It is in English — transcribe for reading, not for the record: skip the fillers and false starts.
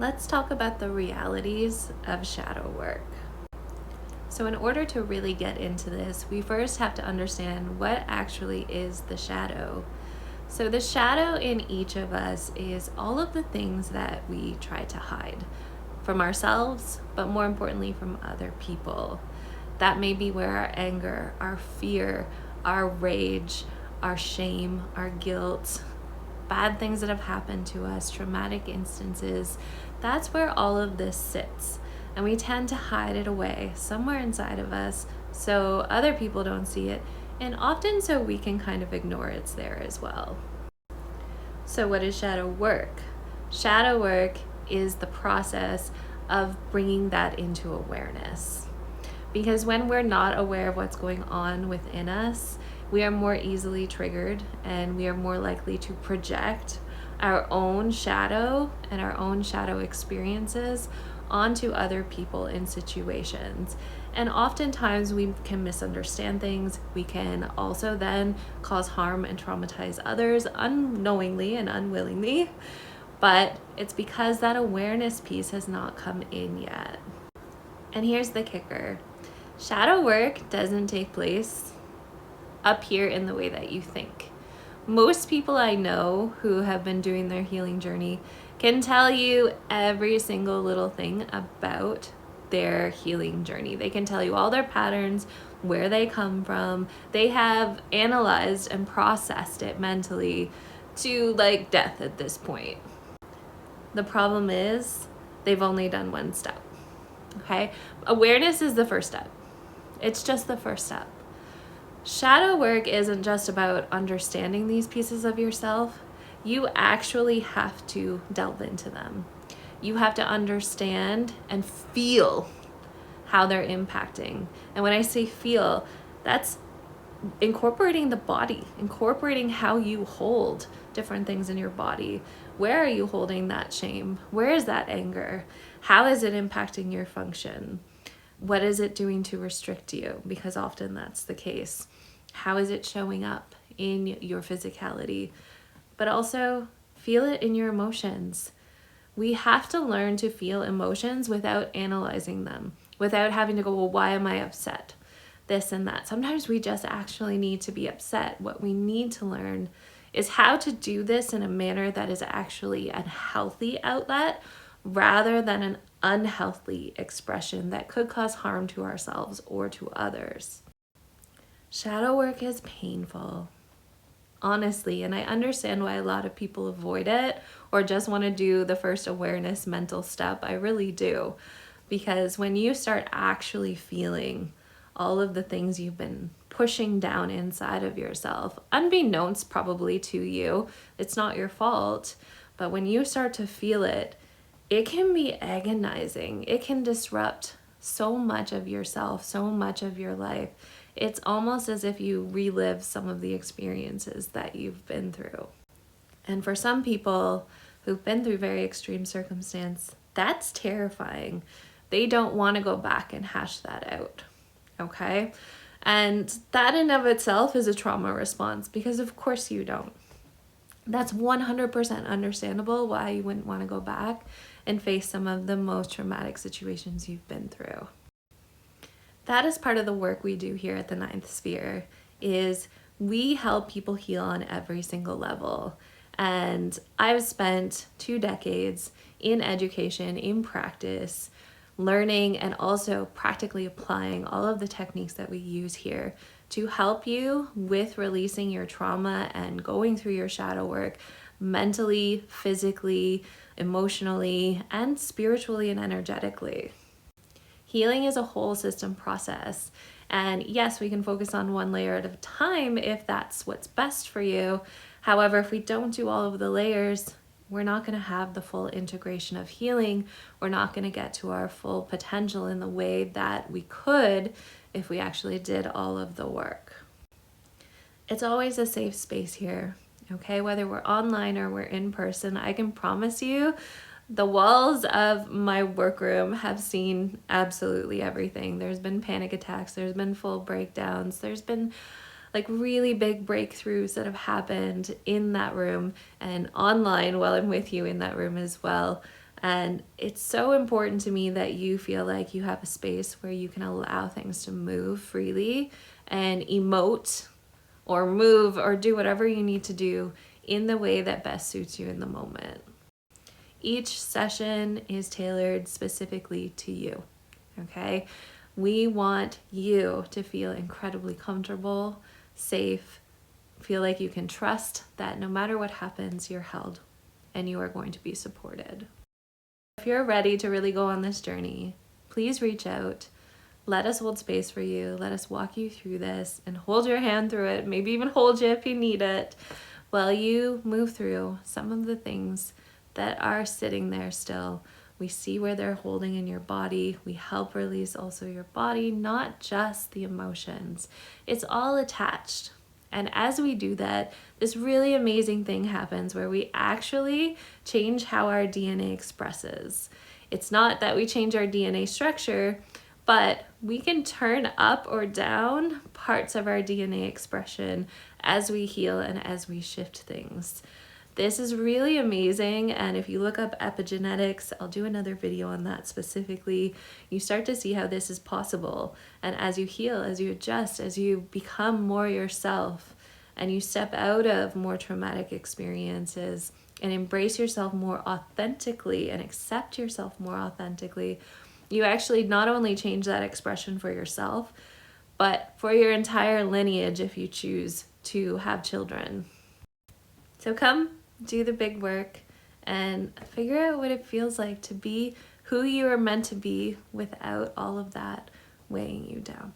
Let's talk about the realities of shadow work. So, in order to really get into this, we first have to understand what actually is the shadow. So, the shadow in each of us is all of the things that we try to hide from ourselves, but more importantly, from other people. That may be where our anger, our fear, our rage, our shame, our guilt, bad things that have happened to us, traumatic instances, that's where all of this sits. And we tend to hide it away somewhere inside of us so other people don't see it, and often so we can kind of ignore it's there as well. So, what is shadow work? Shadow work is the process of bringing that into awareness. Because when we're not aware of what's going on within us, we are more easily triggered and we are more likely to project our own shadow and our own shadow experiences onto other people in situations. And oftentimes we can misunderstand things. We can also then cause harm and traumatize others unknowingly and unwillingly. But it's because that awareness piece has not come in yet. And here's the kicker. Shadow work doesn't take place up here in the way that you think. Most people I know who have been doing their healing journey can tell you every single little thing about their healing journey. They can tell you all their patterns, where they come from. They have analyzed and processed it mentally to like death at this point. The problem is they've only done one step. Okay? Awareness is the first step. It's just the first step. Shadow work isn't just about understanding these pieces of yourself. You actually have to delve into them. You have to understand and feel how they're impacting. And when I say feel, that's incorporating the body, incorporating how you hold different things in your body. Where are you holding that shame? Where is that anger? How is it impacting your function? What is it doing to restrict you? Because often that's the case. How is it showing up in your physicality? But also feel it in your emotions. We have to learn to feel emotions without analyzing them, without having to go, well, why am I upset? This and that. Sometimes we just actually need to be upset. What we need to learn is how to do this in a manner that is actually a healthy outlet rather than an unhealthy expression that could cause harm to ourselves or to others. Shadow work is painful, honestly, and I understand why a lot of people avoid it or just want to do the first awareness mental step. I really do, because when you start actually feeling all of the things you've been pushing down inside of yourself, unbeknownst probably to you, it's not your fault, but when you start to feel it, it can be agonizing. It can disrupt so much of yourself, so much of your life. It's almost as if you relive some of the experiences that you've been through. And for some people who've been through very extreme circumstance, that's terrifying. They don't want to go back and hash that out, okay? And that in of itself is a trauma response, because of course you don't. That's 100% understandable why you wouldn't want to go back and face some of the most traumatic situations you've been through. That is part of the work we do here at the Ninth Sphere, is we help people heal on every single level. And I've spent 2 decades in education, in practice, learning and also practically applying all of the techniques that we use here to help you with releasing your trauma and going through your shadow work mentally, physically, emotionally, and spiritually and energetically. Healing is a whole system process. And yes, we can focus on one layer at a time if that's what's best for you. However, if we don't do all of the layers, we're not going to have the full integration of healing. We're not going to get to our full potential in the way that we could if we actually did all of the work. It's always a safe space here, okay? Whether we're online or we're in person, I can promise you the walls of my workroom have seen absolutely everything. There's been panic attacks, there's been full breakdowns, there's been like really big breakthroughs that have happened in that room and online while I'm with you in that room as well. And it's so important to me that you feel like you have a space where you can allow things to move freely and emote or move or do whatever you need to do in the way that best suits you in the moment. Each session is tailored specifically to you, okay? We want you to feel incredibly comfortable, safe, feel like you can trust that no matter what happens, you're held and you are going to be supported. If you're ready to really go on this journey, please reach out. Let us hold space for you. Let us walk you through this and hold your hand through it, maybe even hold you if you need it, while you move through some of the things that are sitting there still. We see where they're holding in your body. We help release also your body, not just the emotions. It's all attached. And as we do that, this really amazing thing happens where we actually change how our DNA expresses. It's not that we change our DNA structure, but we can turn up or down parts of our DNA expression as we heal and as we shift things. This is really amazing, and if you look up epigenetics, I'll do another video on that specifically, you start to see how this is possible. And as you heal, as you adjust, as you become more yourself, and you step out of more traumatic experiences and embrace yourself more authentically and accept yourself more authentically, you actually not only change that expression for yourself, but for your entire lineage if you choose to have children. So come do the big work and figure out what it feels like to be who you are meant to be without all of that weighing you down.